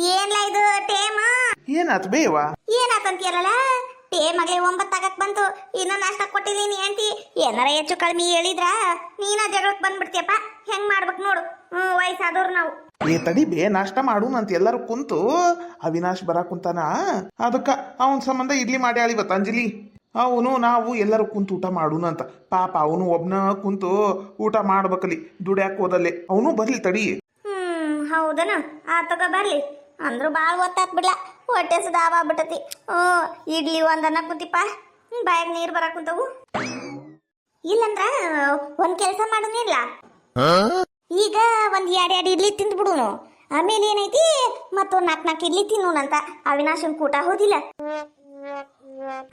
ಏನ್ಲ ಇದು ಟೇಮ ಏನಾತ್ ಬೇವ? ಏನಾತಂತೀಯಲ್ಲ ಟೇಮಗ್ಲೆ 9 ಆಗಕ್ ಬಂತು ಇನ್ನ ನಾಷ್ಟ ಕೊಟ್ಟಿದ್ದೀನಿ ಆಂಟಿ. ಏನಾರ ಹೆಚ್ಚು ಕಡಿಮೆ ಹೇಳಿದ್ರ ನೀನ ಜಗಳಕ್ಕೆ ಬಂದ್ಬಿಡ್ತೀಯಪ್ಪ. ಹೆಂಗ್ ಮಾಡ್ಬೇಕು ನೋಡು. ವಯಸ್ಸಾದವ್ರು ನಾವು. ಏ ತಡಿ ಬೇ, ನಾಷ್ಟ ಮಾಡೋಣ ಅಂತ ಎಲ್ಲರೂ ಕುಂತು ಅವಿನಾಶ್ ಬರಾಕ್ ಕುಂತಾನ. ಅದಕ್ಕ ಅವನ್ ಸಂಬಂಧ ಇಡ್ಲಿ ಮಾಡ್ಯಾಳ ಇವತ್ತು ಅಂಜಲಿ. ಅವನು ನಾವು ಎಲ್ಲರೂ ಕುಂತು ಊಟ ಮಾಡೋಣ ಅಂತ. ಪಾಪ ಅವನು ಒಬ್ನ ಕುಂತು ಊಟ ಮಾಡ್ಬೇಕಲ್ಲಿ, ದುಡ್ಯಾಕ್ ಹೋದಲ್ಲೇ. ಅವನು ಬರ್ಲಿ ತಡಿ. ಹೌದನ ಆತಗ ಬರ್ಲಿ ಅಂದ್ರು ಬಾಳ್ ಒತ್ತಾತ್ ಬಿಡ್ಲ. ಹೊಟ್ಟೆ ಸುಧಾವ ಆಗ್ಬಿಟ್ಟತಿ. ಇಡ್ಲಿ ಒಂದನ್ನ ಕುಂತಿಪ್ಪ, ಬಾಯಾಗ ನೀರ್ ಬರಾಕ್ ಕುಂತವು. ಇಲ್ಲಂದ್ರ ಒಂದ್ ಕೆಲಸ ಮಾಡೋನಿಲ್ಲ, ಈಗ ಒಂದ್ 2 ಇಡ್ಲಿ ತಿಂದ್ಬಿಡುನು. ಆಮೇಲೆ ಏನೈತಿ ಮತ್ತೊಂದ್ 4 ಇಡ್ಲಿ ತಿನ್ನೋಣಂತ. ಅವಿನಾಶನ್ ಕೂಟ ಹೋದಿಲ್ಲ,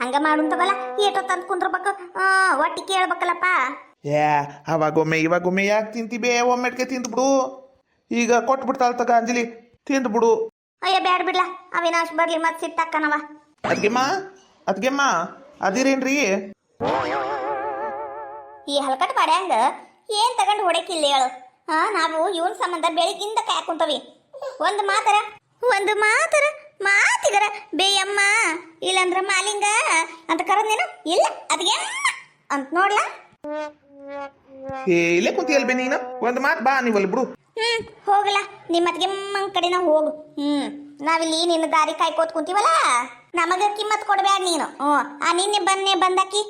ಹಂಗ ಮಾಡುಂತವಲ್ಲ. ಏಟೋ ತಂದ್ ಕುಂದ್ರಬೇಕು, ಒಟ್ಟಿ ಕೇಳ್ಬೇಕಲ್ಲಪ್ಪ. ಏ ಅವಾಗೊಮ್ಮೆ ಇವಾಗೊಮ್ಮೆ ಯಾಕೆ ತಿಂತಿ ಬೇ? ಒಮ್ಮೆಟ್ಗೆ ತಿಂದ್ಬಿಡು. ಈಗ ಕೊಟ್ಬಿಡ್ತಾಳ ತಗ ಅಂಜಲಿ, ತಿಂದ್ಬಿಡು. ಅಯ್ಯ ಬ್ಯಾಡ್ ಬಿಡ್ಲ, ಅವಿನಾಶ್ ಬರ್ಲಿ ಮತ್ ಸಿಟ್ಟಾಕನವ. ಅದ್ಗೆಮ್ಮ ಅದಿರೇನ್ರಿ? ಈ ಹಲ್ಕಟ್ ಮಾಡ್ಯಾಂಗ ಏನ್ ತಗೊಂಡ್ ಹೊಡಕಿಲ್ಲ ಹೇಳು. ನಾವು ಇವನ್ ಸಂಬಂಧ ಬೆಳಿಗ್ಗಿಂದ ಕಾಯ್ಕೊಂತವಿ. ಒಂದು ಮಾತರ ಮಾತಿಗರ ಬೇಯಮ್ಮ ಇಲ್ಲಂದ್ರ ಮಾಲಿಂಗ ಅಂತ ಕರದ್ನೇನು ಇಲ್ಲ ಅದ್ಗೆ ಅಂತ ನೋಡ್ಲಾ. ಇಲ್ಲೇ ಕುಂತಿಯಲ್ ಬೇ ನೀನು, ಒಂದ್ ಮಾತ್ ಬಾ ನೀವಲ್ ಬಿಡು. ಹೋಗಲ್ಲ ನಿಮ್ಮತ್ಗೆ ಕಡೆನ ಹೋಗು. ನಾವಿಲ್ಲಿ ನಿನ್ನ ದಾರಿ ಕಾಯ್ಕೋತ್ ಕುಂತೀವಲ್ಲ, ನಮಗ ಕಿಮ್ಮತ್ ಕೊಡ್ಬೇಡ ನೀನು. ನಿನ್ನೆ ಬಂದಾಕಿ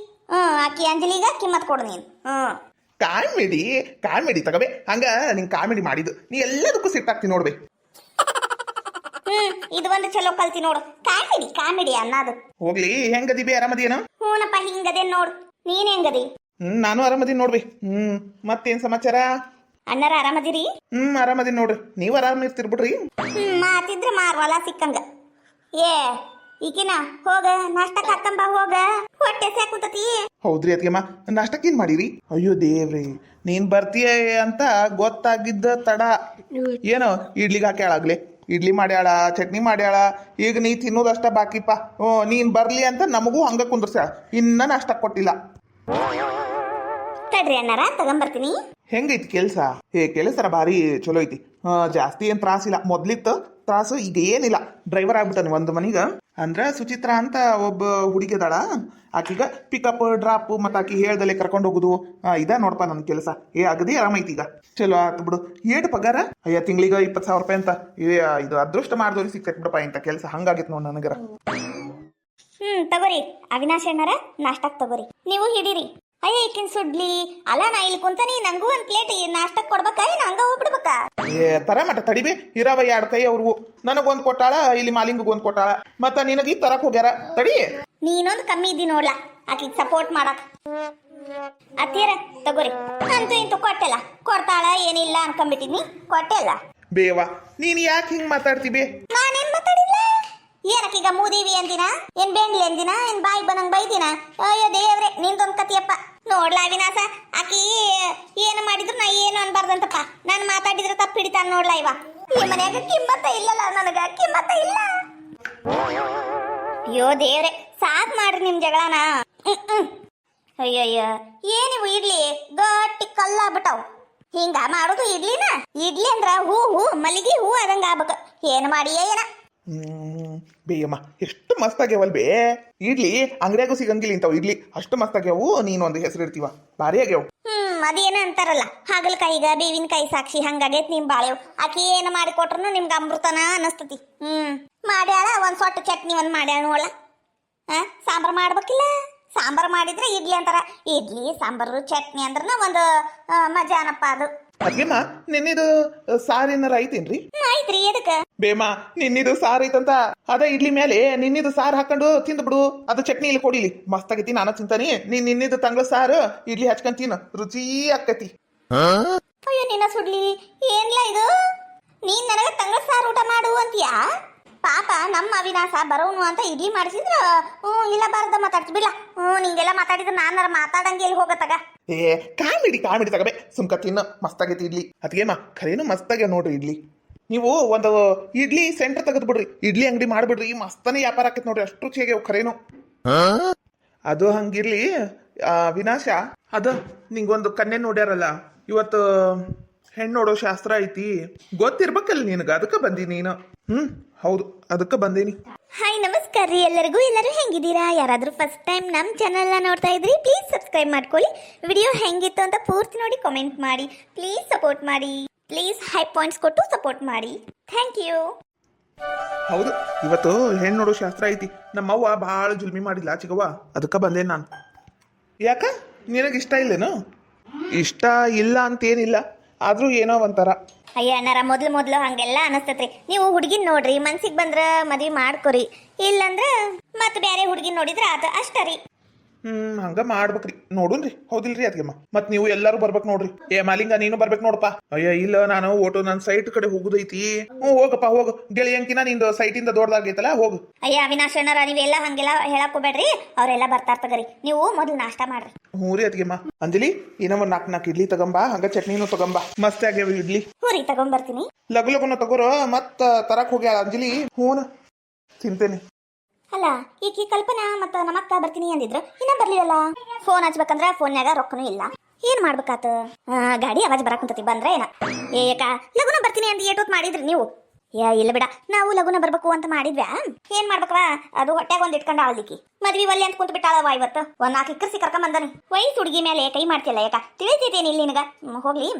ಆಕಿ ಅಂಜಲಿಗ ಕಿಮ್ಮತ್ ಕೊಡು ನೀನು. ಕಾಮಿಡಿ ತಗಬೇ. ಹಂಗ ನಿಂಗೆ ಕಾಮಿಡಿ ಮಾಡಿದ್ದು ನೀ ಎಲ್ಲದಕ್ಕೂ ಸಿಟ್ಟಾಗ್ತಿ ನೋಡ್ಬೇ. ಇದು ಒಂದು ಚಲೋ ಕಲ್ತಿ ನೋಡು, ಕಾಮಿಡಿ ಅನ್ನೋದು. ಹೋಗ್ಲಿ, ಹೆಂಗದಿ ಬೇ? ಆರಾಮದೇನು? ಹೂನಪ್ಪ ಹಿಂಗದೆ ನೋಡು. ನೀನ್ ಹೆಂಗದಿ? ನಾನು ಆರಾಮದೀನಿ ನೋಡ್ಬೇ. ಮತ್ತೇನ್ ಸಮಾಚಾರ? ಅಣ್ಣರ ಆರಾಮದಿರಿ? ಆರಾಮದೀನಿ ನೋಡ್ರಿ. ನೀವ್ ಆರಾಮಿರ್ತಿರ್ ಬಿಡ್ರಿ. ಮಾತಿದ್ರ ಮಾರ್ವಲ ಸಿಕ್ಕಂಗ. ಈಗಿನ ಹೋಗ ನಾಷ್ಟಕ್ ಹಾಕಂಬ, ಹೋಗ ಹೊಟ್ಟೆ ಸೇಕುಂತತಿ. ಹೌದ್ರಿ ಅದ್ಗೆಮ್ಮ, ನಾಷ್ಟಕ್ಕೇನ್ ಮಾಡಿರಿ? ಅಯ್ಯೋ ದೇವ್ರಿ, ನೀನ್ ಬರ್ತೀಯ ಅಂತ ಗೊತ್ತಾಗಿದ್ದ ತಡ. ಏನೋ ಇಡ್ಲಿಗೆ ಹಾಕ್ಯಾಳಾಗ್ಲಿ, ಇಡ್ಲಿ ಮಾಡ್ಯಾಳ, ಚಟ್ನಿ ಮಾಡ್ಯಾಳ. ಈಗ ನೀ ತಿನ್ನೋದಷ್ಟ ಬಾಕಿಪ್ಪ. ನೀನ್ ಬರ್ಲಿ ಅಂತ ನಮಗೂ ಹಂಗ ಕುಂದ್ರಸ್ಯಾಳ. ಇನ್ನ ನಾಷ್ಟ ಕೊಟ್ಟಿಲ್ಲ. ತಡ್ರಿ ಅಣ್ಣಾರ ತಗೊಂಬರ್ತೀನಿ. ಹೆಂಗೈತಿ ಕೆಲ್ಸ? ಕೆಲಸರ ಭಾರಿ ಚಲೋ ಐತಿ. ಜಾಸ್ತಿ ಏನ್ ತ್ರಾಸಿಲ್ಲ. ಮೊದ್ಲಿತ್ತು ತ್ರಾಸು, ಈಗ ಏನಿಲ್ಲ. ಡ್ರೈವರ್ ಆಗ್ಬಿಟ್ಟಾನೆ ಒಂದು ಮನಿಗ. ಅಂದ್ರ ಸುಚಿತ್ರಾ ಅಂತ ಒಬ್ಬ ಹುಡುಗಿ ಅದಾಳ. ಆಕಿಗ ಪಿಕಪ್ ಡ್ರಾಪ್ ಮತ್ತ ಆಕಿ ಹೇಳ್ದಲೆ ಕರ್ಕೊಂಡು ಹೋಗುದು, ಇದ ನೋಡಪ್ಪ ನನ್ ಕೆಲಸ. ಅಗದಿ ಆರಾಮೈತಿ ಈಗ. ಚಲೋ ಆತ್ ಬಿಡು. ಏಟ್ ಪಗಾರ? ಅಯ್ಯ ತಿಂಗಳಿಗೆ 20,000 ರೂಪಾಯಿ ಅಂತ. ಇದು ಅದೃಷ್ಟ ಮಾಡಿದವ್ರಿಗೆ ಸಿಕ್ತೈತ್ ಬಿಡಪ್ಪ ಇಂತ ಕೆಲಸ. ಹಂಗಾಗಿತ್ ನೋಡ್ ನನಗರ. ತಗೋರಿ ಅವಿನಾಶ್ ಅಣ್ಣಾರ, ನಾಷ್ಟಕ್ ತಗೋರಿ. ನೀವು ಹಿಡೀರಿ. ಅಯ್ಯ ಈಕಿನ್ ಸುಡ್ಲಿ ಅಲ್ಲ. ನಾ ಇಲ್ಲಿ ಕುಂತಾನಿ, ನಂಗೂ ಒಂದ್ ಪ್ಲೇಟ್ ನಾಷ್ಟಕ್ ಕೊಡ್ಬೇಕಾ? ಏನ್ ಹಂಗ ಹೋಗ್ಬಿಡ್ಬೇಕಾ? ತರ ಮಟ ತಡಿಬೇ. ಇರಾವ 2 ಕೈ ಅವ್ರಿಗೂ. ನನಗೊಂದ್ ಕೊಟ್ಟಾಳ, ಇಲ್ಲಿ ಮಾಲಿಂಗ್ ಒಂದ್ ಕೊಟ್ಟಾಳ, ಮತ್ತ ನಿನಗ ಈಗ ತರಕ್ ಹೋಗ್ಯಾರ. ತಡಿ, ನೀನೊಂದ್ ಕಮ್ಮಿ ಇದ್ದಿ ನೋಡ್ಲಾ ಆಕಿಗ್ ಸಪೋರ್ಟ್ ಮಾಡಕ್. ಅತ್ತೀರ ತಗೋರಿ. ಅಂತೂ ಇಂತೂ ಕೊಟ್ಟೆಲ್ಲ, ಕೊಡ್ತಾಳ ಏನಿಲ್ಲ ಅನ್ಕೊಂಡ್ಬಿಟ್ಟಿದ್ನಿ, ಕೊಟ್ಟೆಲ್ಲ. ಬೇವಾ ನೀನ್ ಯಾಕೆ ಹಿಂಗ್ ಮಾತಾಡ್ತೀಬೇ? ನಾನೇನ್ ಮಾತಾಡಿಲ್ಲ. ಏನಕ್ಕೀಗ ಮೂದೇವಿ ಅಂದಿನ, ಏನ್ ಬೇಂಡ್ಲಿ ಅಂದಿನ, ಏನ್ ಬಾಯಿ ಬಂದಂಗ್ ಬೈದಿನ? ಅಯ್ಯೋ ದೇವ್ರೆ, ನಿಂದೊಂದ್ ಕತಿಯಪ್ಪ. ನೋಡ್ಲಾ ಅವಿನಾಶ, ಆಕಿ ಏನು ಮಾಡಿದ್ರು ನಾ ಏನು ಅನ್ಬಾರ್ದಂತಪ್ಪ. ನಾನು ಮಾತಾಡಿದ್ರೆ ತಪ್ಪು ಹಿಡಿತಾನ ನೋಡ್ಲಾ ಇವ. ಈ ಮನ್ಯಾಗ ಕಿಮ್ಮತ್ತ ಇಲ್ಲಲ್ಲ, ನನಗ ಕಿಮ್ಮತ್ತ ಇಲ್ಲ. ಅಯ್ಯೋ ದೇವ್ರೆ, ಸಾಕ್ ಮಾಡ್ರಿ ನಿಮ್ ಜಗಳನ. ಅಯ್ಯಯ್ಯ, ಏನಿವು ಇಡ್ಲಿ ಗಟ್ಟಿ ಕಲ್ಲ ಆಗ್ಬಿಟ್ಟವ್. ಹಿಂಗ ಮಾಡುದು ಇಡ್ಲಿನ? ಇಡ್ಲಿ ಅಂದ್ರ ಹೂ ಮಲ್ಲಿಗೆ ಹೂ ಅದಂಗ ಆಗ್ಬೇಕ. ಏನ್ ಮಾಡಿಯೇ ಏನ? ಬೇಯಮ್ಮ, ಎಷ್ಟು ಮಸ್ತ್ ಆಗ್ಯಾವಲ್ ಬೇ ಇಡ್ಲಿ. ಅಂಗಡಿಯಾಗೂ ಸಿಗಂಗಿಲ್ಲ ಇಂಥವು ಇಡ್ಲಿ. ಅಷ್ಟು ಮಸ್ತ್ ಆಗ್ಯಾವು. ನೀನೊಂದು ಹೆಸರು ಇರ್ತೀವ, ಭಾರಿ ಆಗ್ಯಾವ. ಅದೇನ ಅಂತಾರಲ್ಲ, ಹಾಗಲಕಾಯಿಗ ಬೇವಿನಕಾಯಿ ಸಾಕ್ಷಿ, ಹಂಗಾಗೈತ್ ನಿಮ್ ಬಾಳೆವು. ಆಕಿ ಏನ ಮಾಡಿ ಕೊಟ್ರು ನಿಮ್ಗೆ ಅಮೃತನ ಅನಸ್ತತಿ. ಮಾಡ್ಯಾಳ ಒಂದ್ ಸೊಟ್ಟ ಚಟ್ನಿ ಒಂದ್ ಮಾಡ್ಯಾಳ ನೋಡ. ಸಾಂಬಾರ್ ಮಾಡ್ಬೇಕಿಲ್ಲ? ಸಾಂಬಾರ್ ಮಾಡಿದ್ರೆ ಇಡ್ಲಿ ಅಂತಾರ. ಇಡ್ಲಿ ಸಾಂಬಾರು ಚಟ್ನಿ ಅಂದ್ರನ ಒಂದು ಮಜಾನಪ್ಪ ಅದು. ಅದ್ಗೆಮ್ಮ, ನಿನ್ನಿದು ಸಾರಿನಾರ ಐತೇನ್ರಿ? ಐತ್ರಿ. ಎದಕ್ಕ? ಬೇಮಾ, ನಿನ್ನಿದು ಸಾರ್ ಐತಂತ ಅದ ಇಡ್ಲಿ ಮೇಲೆ ನಿನ್ನಿದು ಸಾರ್ ಹಾಕೊಂಡು ತಿಂದ್ಬಿಡು. ಅದು ಚಟ್ನಿ ಇಲ್ಲಿ ಕೊಡಿಲಿ, ಮಸ್ತ್ ಆಗೈತಿ. ನಾನು ತಿಂತಾನಿ. ನಿನ್ನಿದು ತಂಗ್ಳ ಸಾರು ಇಡ್ಲಿ ಹಚ್ಕೊಂಡ್ ತಿನ್ನು, ರುಚಿ ಆಕತಿ. ಅಯ್ಯೋ ನಿನ್ನ ಸುಡ್ಲಿ, ಏನ್ಲ ಇದು? ನೀನ್ ನನಗ ತಂಗ್ಳ ಸಾರು ಊಟ ಮಾಡು ಅಂತೀಯಾ? ಪಾಪ ನಮ್ಮ ಅವಿನಾಶ ಬರೋನು ಅಂತ ಇಡ್ಲಿ ಮಾಡಿಸಿದ್ರ ಇಲ್ಲ ಬಾರ್ದ ಮಾತಾಡ್ತಿ ಬಿಡ್ಲ. ನಿಂಗೆಲ್ಲ ಮಾತಾಡಿದ್ರೆ ನಾನಾರ ಮಾತಾಡಂಗೆ ಎಲ್ಲಿ ಹೋಗತ್ತಾಗ. ಕಾಮಿಡಿ ತಗಬೇ, ಸುಮ್ಕ ತಿನ್ನು. ಮಸ್ತಾಗೈತಿ ಇಡ್ಲಿ. ಅದ್ಗೇಮ ಖರೇನು ಮಸ್ತಾಗ್ಯ ನೋಡ್ರಿ ಇಡ್ಲಿ. ನೀವು ಒಂದು ಇಡ್ಲಿ ಸೆಂಟರ್ ತೆಗೆದು ಬಿಡ್ರಿ, ಇಡ್ಲಿ ಅಂಗಡಿ ಮಾಡ್ಬಿಡ್ರಿ. ಮಸ್ತನೇ ವ್ಯಾಪಾರ ಆಕೈತಿ ನೋಡ್ರಿ, ಅಷ್ಟು ರುಚಿಯಾಗ್ಯಾವ ಖರೇನು. ಅದು ಹಂಗಿರ್ಲಿ ವಿನಾಶ. ಅದ ನಿಂಗೊಂದು ಕನ್ಯೆ ನೋಡ್ಯಾರಲ್ಲ ಇವತ್ತು, ಹೆಣ್ಣು ನೋಡೋ ಶಾಸ್ತ್ರ ಐತಿ. ಗೊತ್ತಿರ್ಬೇಕಲ್ಲ ನಿನಗ, ಅದಕ್ಕೆ ಬಂದಿ ನೀನು. ಹೌದು ಅದಕ್ಕೆ ಬಂದೇನಿ. ಹಾಯ್ ನಮಸ್ಕಾರ ರೀ ಎಲ್ಲರಿಗೂ. ಎಲ್ಲರೂ ಹೆಂಗಿದ್ದೀರಾ? ಯಾರಾದರೂ ಫಸ್ಟ್ ಟೈಮ್ ನಮ್ಮ ಚಾನಲ್ನ ನೋಡ್ತಾ ಇದ್ರಿ ಪ್ಲೀಸ್ ಸಬ್ಸ್ಕ್ರೈಬ್ ಮಾಡ್ಕೊಳ್ಳಿ. ವಿಡಿಯೋ ಹೆಂಗಿತ್ತು ಅಂತ ಪೂರ್ತಿ ನೋಡಿ ಕಾಮೆಂಟ್ ಮಾಡಿ. ಪ್ಲೀಸ್ ಸಪೋರ್ಟ್ ಮಾಡಿ. ಪ್ಲೀಸ್ ಹೈ ಪಾಯಿಂಟ್ಸ್ ಕೊಟ್ಟು ಸಪೋರ್ಟ್ ಮಾಡಿ. Thank you. ಹೌದು ಇವತ್ತು ಹೆಣ್ಣು ನೋಡೋ ಶಾಸ್ತ್ರ ಐತಿ. ನಮ್ಮವ್ವ ಭಾಳ ಜುಲ್ಮಿ ಮಾಡಿಲ್ಲ ಚಿಗವ್ವ, ಅದಕ್ಕೆ ಬಂದೇನಿ ನಾನು. ಯಾಕ ನಿನಗೆ ಇಷ್ಟ ಇಲ್ಲೇನು? ಇಷ್ಟ ಇಲ್ಲ ಅಂತೇನಿಲ್ಲ, ಆದರೂ ಏನೋ ಒಂಥರ. ಅಯ್ಯ ಅಣ್ಣಾರ ಮೊದ್ಲು ಹಂಗೆಲ್ಲ ಅನಸ್ತತ್ರಿ. ನೀವು ಹುಡುಗಿನ ನೋಡ್ರಿ, ಮನ್ಸಿಗೆ ಬಂದ್ರ ಮದ್ವಿ ಮಾಡ್ಕೊರಿ, ಇಲ್ಲಂದ್ರ ಮತ್ತೆ ಬೇರೆ ಹುಡುಗಿನ ನೋಡಿದ್ರ ಆತ ಅಷ್ಟ ರೀ. ಹಂಗ ಮಾಡ್ಬೇಕ್ರಿ. ನೋಡುನ್ರಿ, ಹೌದಿಲ್ರಿ ಅದಕ್ಕೆಮ್ಮ. ಮತ್ ನೀವು ಎಲ್ಲರೂ ಬರ್ಬೇಕು ನೋಡ್ರಿ. ಏ ಮಾಲಿಂಗ ನೀನು ಬರ್ಬೇಕು ನೋಡಪ್ಪ. ಅಯ್ಯ ಇಲ್ಲ, ನಾನು ಓಟು ನನ್ನ ಸೈಟ್ ಕಡೆ ಹೋಗುದೈತಿ. ಹೋಗಪ್ಪ ಹೋಗು, ಗೆಳೆಯಂಕಿನ ನಿಂದು ಸೈಟಿಂದ ದೊಡ್ಡದಾಗೈತಲ್ಲ, ಹೋಗು. ಅಯ್ಯ ಅವಿನಾಶ್ ಅಣ್ಣಾರ ನೀವೆಲ್ಲ ಹಂಗೆಲ್ಲ ಹೇಳಕ್ ಹೋಗ್ಬೇಡ್ರಿ, ಅವ್ರೆಲ್ಲ ಬರ್ತಾರ ತಗರಿ. ನೀವು ಮೊದ್ಲು ನಾಷ್ಟ ಮಾಡ್ರಿ. ಹ್ಞೂ ರೀ ಅದಕ್ಕೆಮ್ಮ. ಅಂಜಲಿ ಏನೋ ಒಂದು 4 ಇಡ್ಲಿ ತಗೊಂಬಾ, ಹಂಗ ಚಟ್ನಿನೂ ತಗೊಂಬಾ, ಮಸ್ತ್ ಆಗ್ಯಾವ ಇಡ್ಲಿ. ಹ್ಞೂ ರೀ ತಗೊಂಬರ್ತೀನಿ. ಲಗುನ ತಗೋರೋ, ಮತ್ತ ತರಕ್ ಹೋಗ್ಯಾಳ ಅಂಜಲಿ. ಹ್ಞೂ ತಿಂತೇನೆ. ಅಲ್ಲ ಈಕಿ ಕಲ್ಪನಾ ಮತ್ತ ನಮ್ಮಕ್ಕ ಬರ್ತೀನಿ ಅಂದಿದ್ರು, ಇನ್ನ ಬರ್ಲಿಲ್ಲ. ಫೋನ್ ಹಚ್ಬೇಕಂದ್ರ ಫೋನ್ಯಾಗ ರೊಕ್ಕನೂ ಇಲ್ಲ. ಏನ್ ಮಾಡ್ಬೇಕಾತ? ಗಾಡಿ ಅವಾಜ್ ಬರಾಕ್ ಕುಂತತಿ, ಬಂದ್ರ ಏನ? ಏಕ ಲಗುನ ಬರ್ತೀನಿ ಅಂತ ಏಟೋತ್ ಮಾಡಿದ್ರಿ ನೀವು? ಇಲ್ಲ ಬಿಡ, ನಾವು ಲಗುನ ಬರ್ಬೇಕು ಅಂತ ಮಾಡಿದ್ವ್ಯಾ. ಏನ್ ಮಾಡ್ಬೇಕವಾ? ಅದು ಹೊಟ್ಯಾಗ ಒಂದ್ ಇಟ್ಕೊಂಡ ಆಳ್ದಿಕ್ಕಿ ಮದ್ವಿ ಒಲ್ಲೆ ಅಂತ ಕುಂತ ಬಿಟ್ಟಾಳವ. ಇವತ್ತು ಒಂದ್ 4 ಇಕ್ಕರ್ಸಿ ಕರ್ಕೊಂಡ್ ಬಂದನಿ. ವಯಸ್ಸು ಹುಡುಗಿ ಮೇಲೆ ಕೈ ಮಾಡ್ತಿಲ್ಲ ಯಾಕ? ತಿಳಿತೈತೇನಿ ಇಲ್ಲಿ ನಿನಗ? ಹೋಗ್ಲಿ,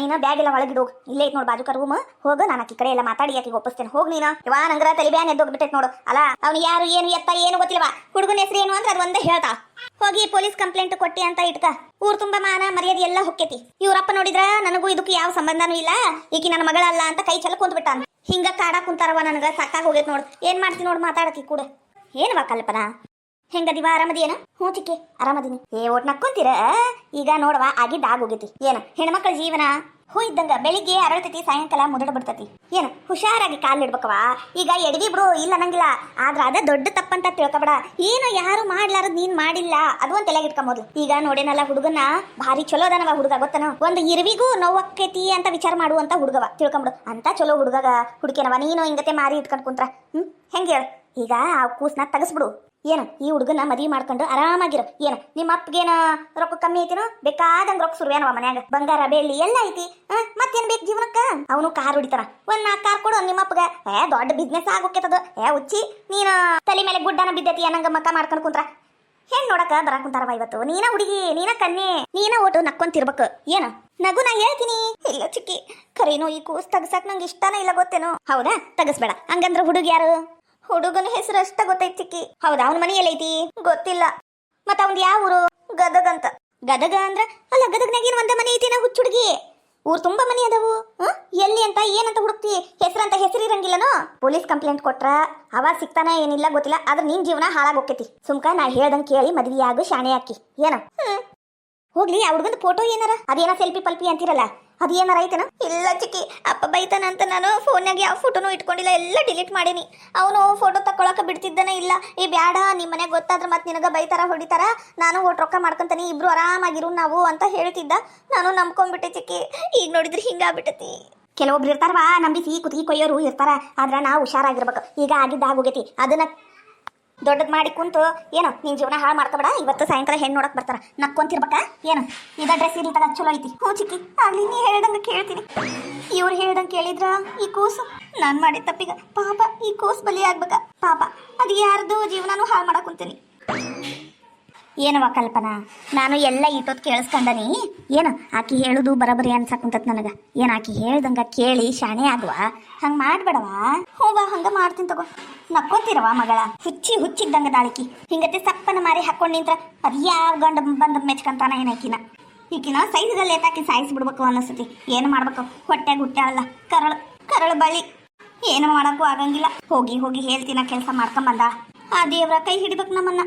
ನೀನು ಬ್ಯಾಗ್ ಎಲ್ಲ ಒಳಗಿಡು. ಇಲ್ಲೇ ಐತ್ ನೋಡ್ ಬಾಜು ರೂಮ್. ಹೋಗ, ನಾನು ಆಕಿ ಕಡೆ ಎಲ್ಲ ಮಾತಾಡಿ ಆಕಿಗೆ ಒಪ್ಪಿಸ್ತೇನೆ. ಹೋಗ್ ನೀನು. ಯವಾ ನಂಗ್ರ ತಲೆ ಬ್ಯಾನ್ ಎದ್ದೋಗ್ಬಿಟ್ಟೈತ್ ನೋಡು. ಅಲ್ಲ ಅವ್ನು ಯಾರು ಏನು ಎತ್ತ ಏನು ಗೊತ್ತಿಲ್ಲವಾ? ಹುಡುಗನ ಹೆಸರು ಏನು ಅಂದ್ರೆ ಅದು ಒಂದೇ ಹೇಳ್ತಾ. ಹೋಗಿ ಪೊಲೀಸ್ ಕಂಪ್ಲೇಂಟ್ ಕೊಟ್ಟಿ ಅಂತ ಇಟ್ಕ. ಊರ್ ತುಂಬಾ ಮಾನ ಮರ್ಯಾದೆ ಎಲ್ಲ ಹೊಕ್ಕೇತಿ. ಇವ್ರಪ್ಪ ನೋಡಿದ್ರ ನನಗೂ ಇದಕ್ಕೆ ಯಾವ ಸಂಬಂಧನೂ ಇಲ್ಲ, ಈಕಿ ನನ್ನ ಮಗಳಲ್ಲ ಅಂತ ಕೈ ಚಲ ಕುಂತ್ ಬಿಟ್ಟಾನ. ಹಿಂಗ ಕಾಡ ಕುಂತಾರವ, ನನಗ ಸಾಕಾಗ ಹೋಗೈತ್ ನೋಡು. ಏನ್ ಮಾಡ್ತೀನಿ ನೋಡು, ಮಾತಾಡಕಿ ಕೂಡ. ಏನವಾ ಕಲ್ಪನಾ, ಹೆಂಗದಿವ? ಆರಾಮದಿಯೇನ? ಹ್ಞೂ ಚಿಕ್ಕಿ ಆರಾಮದೀನಿ. ಒಟ್ ನಕ್ಕೊಂತೀರ? ಈಗ ನೋಡವ, ಆಗಿದ್ದ ಆಗೋಗೈತಿ. ಏನ ಹೆಣ್ಮಕ್ಳ ಜೀವನ ಹೂ ಇದ್ದಂಗ, ಬೆಳಿಗ್ಗೆ ಅರಳ್ತೈತಿ, ಸಾಯಂಕಾಲ ಮುದಡ ಬಿಡ್ತತಿ. ಏನು ಹುಷಾರಾಗಿ ಕಾಲಿಡ್ಬೇಕವ. ಈಗ ಎಡವಿ ಬಿಡು, ಇಲ್ಲ ಅನ್ನಂಗಿಲ್ಲ, ಆದ್ರ ಅದ ದೊಡ್ಡ ತಪ್ಪಂತ ತಿಳ್ಕೊಬೇಡ. ಏನು ಯಾರು ಮಾಡ್ಲಾರದ್ ನೀನ್ ಮಾಡಿಲ್ಲ, ಅದು ಒಂದ್ ತಲೆಗೆ ಇಟ್ಕೊಂಬೋದು. ಈಗ ನೋಡೇನಲ್ಲ ಹುಡುಗನ ಭಾರಿ ಚಲೋದನವ ಹುಡುಗ, ಗೊತ್ತನ? ಒಂದು ಇರುವಿಗೂ ನೋವಕ್ಕೈತಿ ಅಂತ ವಿಚಾರ ಮಾಡುವಂತ ಹುಡುಗವ, ತಿಳ್ಕೊಂಬಿಡು. ಅಂತ ಚಲೋ ಹುಡುಗಗ ಹುಡುಕೇನವ. ನೀನು ಹಿಂಗತೆ ಮಾರಿ ಇಟ್ಕೊಂಡ್ ಕುಂತ್ರ ಹೆಂಗ ಹೇಳ? ಈಗ ಆ ಕೂಸ್ನ ತಗಸ್ಬಿಡು. ಏನು ಈ ಹುಡುಗನ ಮದ್ವಿ ಮಾಡ್ಕೊಂಡು ಆರಾಮಾಗಿರೋ. ಏನು ನಿಮ್ಮ ಅಪ್ಪಗೇನ ರೊಕ್ಕ ಕಮ್ಮಿ ಐತಿನೋ? ಬೇಕಾದಂಗ ರೊಕ್ಕ ಸುರುವೇನವ ಮನ್ಯಾಗ. ಬಂಗಾರ ಬೆಳ್ಳಿ ಎಲ್ಲ ಐತಿ. ಮತ್ತೇನ್ ಬೇಕು ಜೀವನಕ್ಕ? ಅವನು ಕಾರ್ ಹೊಡಿತಾರ. ಒಂದ್ 4 ಕಾರ್ ಕೊಡು ನಿಮ್ಮ ಅಪ್ಪಗ. ದೊಡ್ಡ ಬಿಸ್ನೆಸ್ ಆಗೋಕೇತದ. ಹುಚ್ಚಿ ನೀನು ತಲೆ ಮೇಲೆ ಗುಡ್ಡನ ಬಿದ್ದೈತಿ ಅನ್ನಂಗ ಮಕ್ಕ ಮಾಡ್ಕೊಂಡ್ ಕುಂತ್ರ ಹೆಣ್ ನೋಡಕ ಬರಾಕ್ ಕುಂತಾರವ. ಇವತ್ತು ನೀನ ಹುಡುಗಿ, ನೀನ ಕನ್ಯೆ, ನೀನ ಓಟು ನಕ್ಕೊಂತಿರ್ಬೇಕು. ಏನು ನಗು? ನಾ ಹೇಳ್ತೀನಿ. ಇಲ್ಲ ಚಿಕ್ಕಿ, ಖರೇನು ಈ ಕೂಸ್ ತಗಸಕ್ ನಂಗೆ ಇಷ್ಟನ ಇಲ್ಲ, ಗೊತ್ತೇನು? ಹೌದಾ, ತಗಸ್ಬೇಡ. ಹಂಗಂದ್ರ ಹುಡುಗ ಯಾರು? ಹುಡುಗನ ಹೆಸರು ಅಷ್ಟ ಗೊತ್ತೈತಿ ಚಿಕ್ಕಿ. ಹೌದಾ, ಅವನ ಮನೆ ಎಲ್ಲೈತಿ? ಗೊತ್ತಿಲ್ಲ. ಮತ್ತ ಅವ್ನ್ ಯಾವ ಊರು? ಗದಗ ಅಂತ. ಗದಗ ಅಂದ್ರ ಅಲ್ಲ, ಗದಗ್ನಾಗ ಏನ್ ಒಂದ ಮನೆ ಐತಿ? ನಾ ಹುಚ್ಚ ಹುಡುಗಿ, ಊರ್ ತುಂಬಾ ಮನೆ ಅದಾವು. ಎಲ್ಲಿ ಅಂತ ಏನಂತ ಹುಡುಕ್ತಿ? ಹೆಸರಂತ ಹೆಸರು ಇರಂಗಿಲ್ಲನೋ? ಪೊಲೀಸ್ ಕಂಪ್ಲೇಂಟ್ ಕೊಟ್ರ ಅವಾಗ ಸಿಕ್ತಾನ ಏನಿಲ್ಲ ಗೊತ್ತಿಲ್ಲ, ಆದ್ರ ನಿನ್ ಜೀವನ ಹಾಳಾಗೋಕೈತಿ. ಸುಮ್ಕ ನಾ ಹೇಳ್ದಂಗ್ ಕೇಳಿ ಮದ್ವಿ ಆಗು, ಶಾಣೆ ಹಾಕಿ. ಏನ ಹೋಗ್ಲಿ, ಆ ಹುಡುಗಂದು ಫೋಟೋ ಏನಾರ ಅದೇನ ಸೆಲ್ಫಿ ಪಲ್ಪಿ ಅಂತಿರಲ್ಲ, ಅದು ಏನಾರ ಐತನ? ಇಲ್ಲ ಚಿಕ್ಕಿ, ಅಪ್ಪ ಬೈತಾನ ಅಂತ ನಾನು ಫೋನ್ಯಾಗ ಯಾವ ಫೋಟೋನು ಇಟ್ಕೊಂಡಿಲ್ಲ, ಎಲ್ಲ ಡಿಲೀಟ್ ಮಾಡೀನಿ. ಅವನು ಫೋಟೋ ತಕೊಳಕ ಬಿಡ್ತಿದ್ದಾನೆ ಇಲ್ಲ. ಈ ಬ್ಯಾಡ, ನಿಮ್ಮ ಮನೆಗೆ ಗೊತ್ತಾದ್ರೆ ಮತ್ತೆ ನಿನಗ ಬೈತಾರ, ಹೊಡಿತಾರ, ನಾನು ಒಟ್ಟು ರೊಕ್ಕ ಮಾಡ್ಕೊಂತಾನೆ, ಇಬ್ರು ಆರಾಮಾಗಿರು ನಾವು ಅಂತ ಹೇಳ್ತಿದ್ದ. ನಾನು ನಂಬ್ಕೊಂಡ್ಬಿಟ್ಟೆ ಚಿಕ್ಕಿ. ಈಗ ನೋಡಿದ್ರೆ ಹಿಂಗಾಗ್ಬಿಟ್ಟತಿ. ಕೆಲವೊಬ್ರು ಇರ್ತಾರವಾ, ನಂಬಿಸಿ ಕುತ್ತಿಗೆ ಕೊಯ್ಯೋರು ಇರ್ತಾರ. ಆದ್ರೆ ನಾವು ಹುಷಾರಾಗಿರ್ಬೇಕು. ಈಗ ಆಗಿದ್ದ ಆಗೋಗೈತಿ, ಅದನ್ನ ದೊಡ್ಡದ್ ಮಾಡಿ ಕುಂತು ಏನೋ ನಿನ್ ಜೀವನ ಹಾಳು ಮಾಡ್ಕೊಬೇಡ. ಇವತ್ತು ಸಾಯಂಕಾಲ ಹೆಣ್ಣು ನೋಡಕ್ ಬರ್ತಾರ, ನಕ್ಕೊಂತಿರ್ಬೇಕ. ಏನು ಇದ ಡ್ರೆಸ್ ಇರ್ಲಿ ತಗ, ಚಲೋ ಐತಿ. ಹ್ಞೂ ಚಿಕ್ಕಿ, ಆಗ್ಲಿ, ನೀ ಹೇಳ್ದಂಗ ಕೇಳ್ತೀನಿ. ಇವ್ರು ಹೇಳ್ದಂಗೆ ಕೇಳಿದ್ರ ಈ ಕೂಸು ನಾನ್ ಮಾಡಿದ ತಪ್ಪಿಗ ಪಾಪ ಈ ಕೂಸು ಬಲಿ ಆಗ್ಬೇಕ. ಪಾಪ ಅದು ಯಾರ್ದು ಜೀವನನೂ ಹಾಳು ಮಾಡಕ್ ಕುಂತೀನಿ. ಏನವ ಕಲ್ಪನಾ, ನಾನು ಎಲ್ಲ ಇಟ್ಟೋತ್ ಕೇಳಿಸ್ಕೊಂಡನಿ. ಏನು ಆಕಿ ಹೇಳುದು ಬರಬರಿ ಅನ್ಸಕ್ಕುಂತತ್ ನನಗ. ಏನು ಆಕಿ ಹೇಳ್ದಂಗ ಕೇಳಿ ಶಾಣೆ ಆಗುವ, ಹಂಗ ಮಾಡ್ಬೇಡವಾ. ಹೋವಾ, ಹಂಗ ಮಾಡ್ತೀನಿ ತಗೋ. ನಕ್ಕೊಂತಿರವ ಮಗಳ, ಹುಚ್ಚಿದ್ದಂಗ ದಾಳಿಕಿ. ಹಿಂಗತ್ತೆ ಸಪ್ಪನ ಮಾರಿ ಹಾಕೊಂಡ್ ನಿಂತ್ರ ಅದು ಯಾವ ಗಂಡ ಬಂದ ಮೆಚ್ಕಂತಾನ ಏನಾಕಿನ. ಈಕಿನ ಸೈಜಲ್ಲಿ ಏತಾಕಿ ಸಾಯಿಸ್ಬಿಡ್ಬೇಕು ಅನ್ನಿಸ್ತತಿ. ಏನು ಮಾಡ್ಬೇಕು? ಹೊಟ್ಟೆ ಗುಟ್ಟಾಳಲ್ಲ, ಕರಳು ಬಳಿ, ಏನು ಮಾಡಕ್ಕೂ ಆಗಂಗಿಲ್ಲ. ಹೋಗಿ ಹೇಳ್ತೀನ ಕೆಲಸ ಮಾಡ್ಕೊಂಬಂದ. ಆ ದೇವ್ರ ಕೈ ಹಿಡಿಬೇಕು ನಮ್ಮನ್ನ.